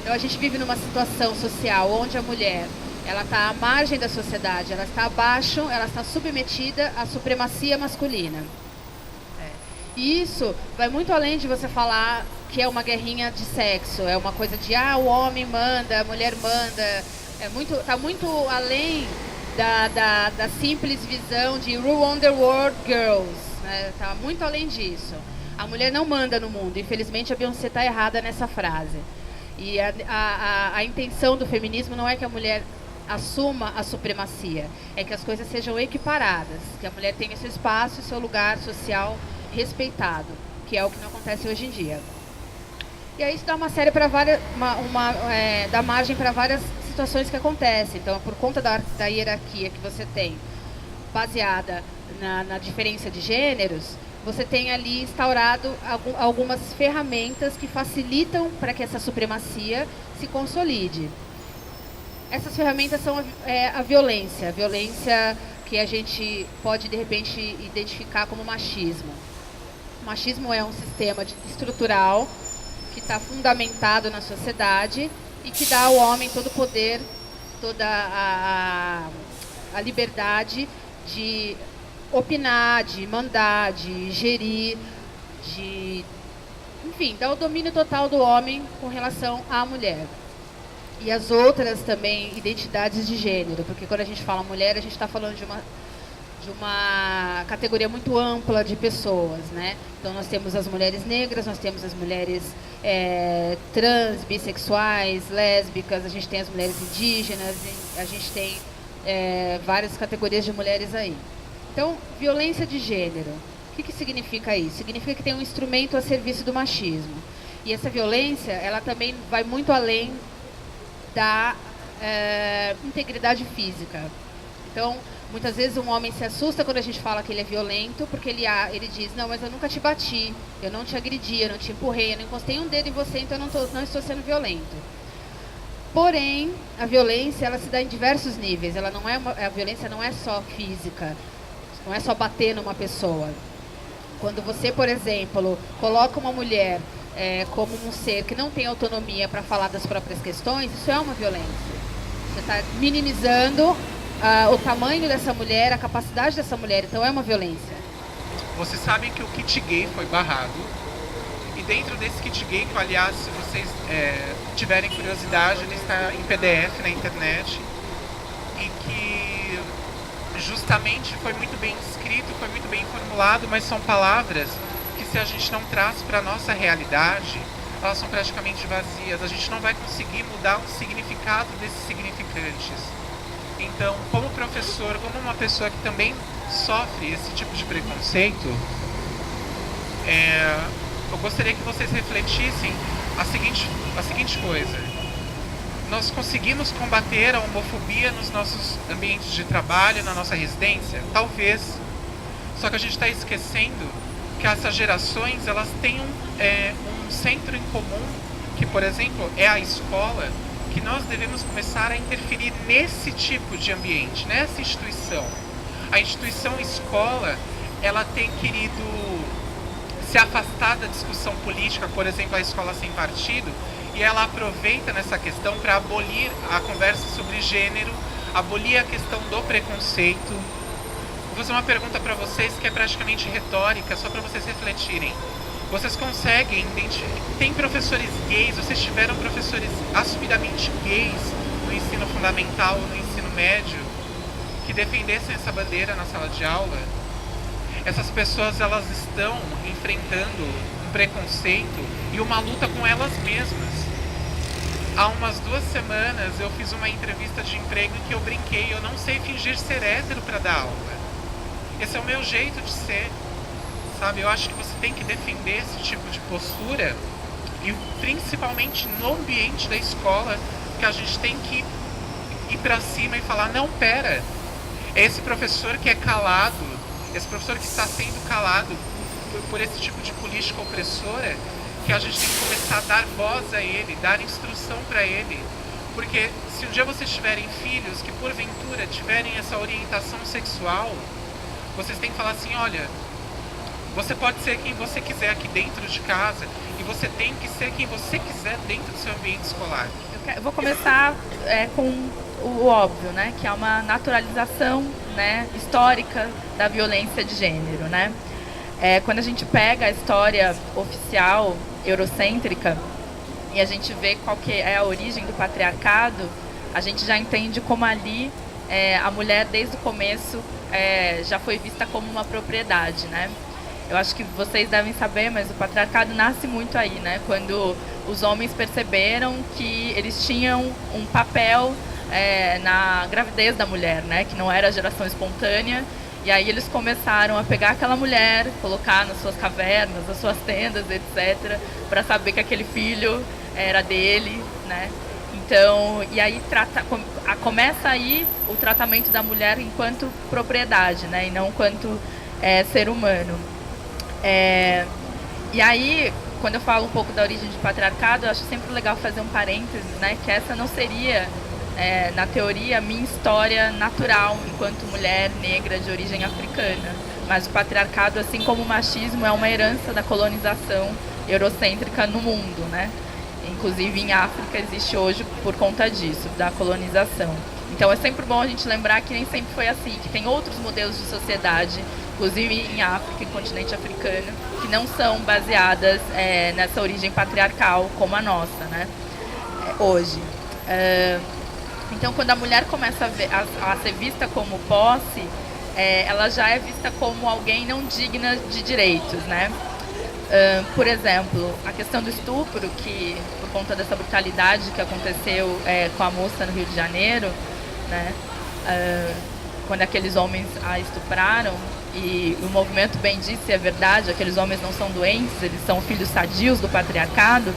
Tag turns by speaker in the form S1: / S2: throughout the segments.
S1: Então a gente vive numa situação social onde a mulher ela está à margem da sociedade, ela está abaixo, ela está submetida à supremacia masculina. E isso vai muito além de você falar que é uma guerrinha de sexo, é uma coisa de o homem manda, a mulher manda, tá muito além da simples visão de rule on the world girls, né? Tá muito além disso. A mulher não manda no mundo, infelizmente a Beyoncé está errada nessa frase. E a intenção do feminismo não é que a mulher assuma a supremacia, é que as coisas sejam equiparadas, que a mulher tenha seu espaço e seu lugar social respeitado, que é o que não acontece hoje em dia. E aí isso dá uma série para várias, dá margem para várias situações que acontecem. Então, por conta da hierarquia que você tem, baseada na diferença de gêneros, você tem ali instaurado algumas ferramentas que facilitam para que essa supremacia se consolide. Essas ferramentas são a violência que a gente pode, de repente, identificar como machismo. O machismo é um sistema estrutural que está fundamentado na sociedade e que dá ao homem todo o poder, toda a liberdade de opinar, de mandar, de gerir, enfim, dá o domínio total do homem com relação à mulher. E as outras também identidades de gênero, porque quando a gente fala mulher, a gente está falando de uma categoria muito ampla de pessoas, né? Então nós temos as mulheres negras, nós temos as mulheres trans, bissexuais, lésbicas, a gente tem as mulheres indígenas, a gente tem várias categorias de mulheres aí. Então, violência de gênero, o que significa isso? Significa que tem um instrumento a serviço do machismo. E essa violência, ela também vai muito além da integridade física. Então, muitas vezes um homem se assusta quando a gente fala que ele é violento, porque ele diz, não, mas eu nunca te bati, eu não te agredi, eu não te empurrei, eu não encostei um dedo em você, então eu não estou sendo violento. Porém, a violência, ela se dá em diversos níveis. A violência não é só física, não é só bater numa pessoa. Quando você, por exemplo, coloca uma mulher como um ser que não tem autonomia para falar das próprias questões, isso é uma violência. Você está minimizando o tamanho dessa mulher, a capacidade dessa mulher, então é uma violência.
S2: Vocês sabem que o kit gay foi barrado, e dentro desse kit gay, que aliás, se vocês tiverem curiosidade, ele está em PDF na internet, e que justamente foi muito bem escrito, foi muito bem formulado, mas são palavras que, se a gente não traz para a nossa realidade, elas são praticamente vazias. A gente não vai conseguir mudar o significado desses significantes. Então, como professor, como uma pessoa que também sofre esse tipo de preconceito, eu gostaria que vocês refletissem a seguinte coisa. Nós conseguimos combater a homofobia nos nossos ambientes de trabalho, na nossa residência? Talvez. Só que a gente está esquecendo que essas gerações, elas têm um centro em comum, que, por exemplo, é a escola, que nós devemos começar a interferir nesse tipo de ambiente, nessa instituição. A instituição escola, ela tem querido se afastar da discussão política, por exemplo, a escola sem partido, e ela aproveita nessa questão para abolir a conversa sobre gênero, abolir a questão do preconceito. Vou fazer uma pergunta para vocês que é praticamente retórica, só para vocês refletirem. Vocês conseguem identificar... Tem professores gays, vocês tiveram professores assumidamente gays no ensino fundamental, no ensino médio, que defendessem essa bandeira na sala de aula? Essas pessoas, elas estão enfrentando um preconceito e uma luta com elas mesmas. Há umas 2 semanas eu fiz uma entrevista de emprego em que eu brinquei, eu não sei fingir ser hétero para dar aula. Esse é o meu jeito de ser, sabe? Eu acho que você tem que defender esse tipo de postura, e principalmente no ambiente da escola, que a gente tem que ir para cima e falar, não, pera, é esse professor que é calado, esse professor que está sendo calado por esse tipo de política opressora, que a gente tem que começar a dar voz a ele, dar instrução para ele. Porque se um dia vocês tiverem filhos que porventura tiverem essa orientação sexual, vocês têm que falar assim, olha, Você pode ser quem você quiser aqui dentro de casa e você tem que ser quem você quiser dentro do seu ambiente escolar.
S3: Eu vou começar com o óbvio, né, que é uma naturalização, né, histórica da violência de gênero, né? Quando a gente pega a história oficial eurocêntrica e a gente vê qual que é a origem do patriarcado, a gente já entende como ali a mulher desde o começo já foi vista como uma propriedade, né? Eu acho que vocês devem saber, mas o patriarcado nasce muito aí, né? Quando os homens perceberam que eles tinham um papel na gravidez da mulher, né? Que não era geração espontânea. E aí eles começaram a pegar aquela mulher, colocar nas suas cavernas, nas suas tendas, etc., para saber que aquele filho era dele, né? Então, e aí começa aí o tratamento da mulher enquanto propriedade, né? E não enquanto ser humano. E aí, quando eu falo um pouco da origem do patriarcado, eu acho sempre legal fazer um parênteses, né? Que essa não seria, na teoria, a minha história natural enquanto mulher negra de origem africana. Mas o patriarcado, assim como o machismo, é uma herança da colonização eurocêntrica no mundo, né? Inclusive em África existe hoje por conta disso, da colonização. Então é sempre bom a gente lembrar que nem sempre foi assim, que tem outros modelos de sociedade, inclusive em África, em continente africano, que não são baseadas nessa origem patriarcal como a nossa, né? Hoje. Então, quando a mulher começa a ser vista como posse, ela já é vista como alguém não digna de direitos, né? Por exemplo, a questão do estupro, que por conta dessa brutalidade que aconteceu com a moça no Rio de Janeiro, né? Quando aqueles homens a estupraram, e o movimento bem disse, é verdade, aqueles homens não são doentes, eles são filhos sadios do patriarcado.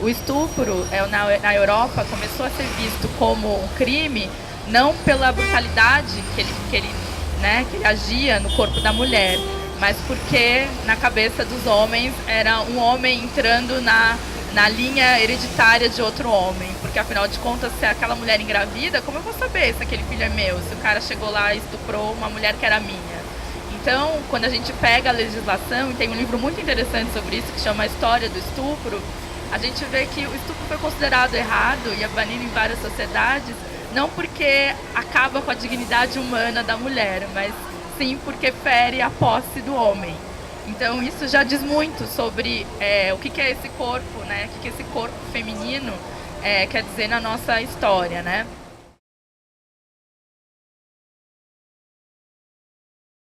S3: O estupro na Europa começou a ser visto como um crime, não pela brutalidade que ele agia no corpo da mulher, mas porque na cabeça dos homens era um homem entrando na linha hereditária de outro homem. Porque afinal de contas, se aquela mulher engravida, como eu vou saber se aquele filho é meu? Se o cara chegou lá e estuprou uma mulher que era minha. Então, quando a gente pega a legislação, e tem um livro muito interessante sobre isso, que chama A História do Estupro, a gente vê que o estupro foi considerado errado e é banido em várias sociedades, não porque acaba com a dignidade humana da mulher, mas sim porque fere a posse do homem. Então isso já diz muito sobre o que é esse corpo, né? O que esse corpo feminino quer dizer na nossa história, né?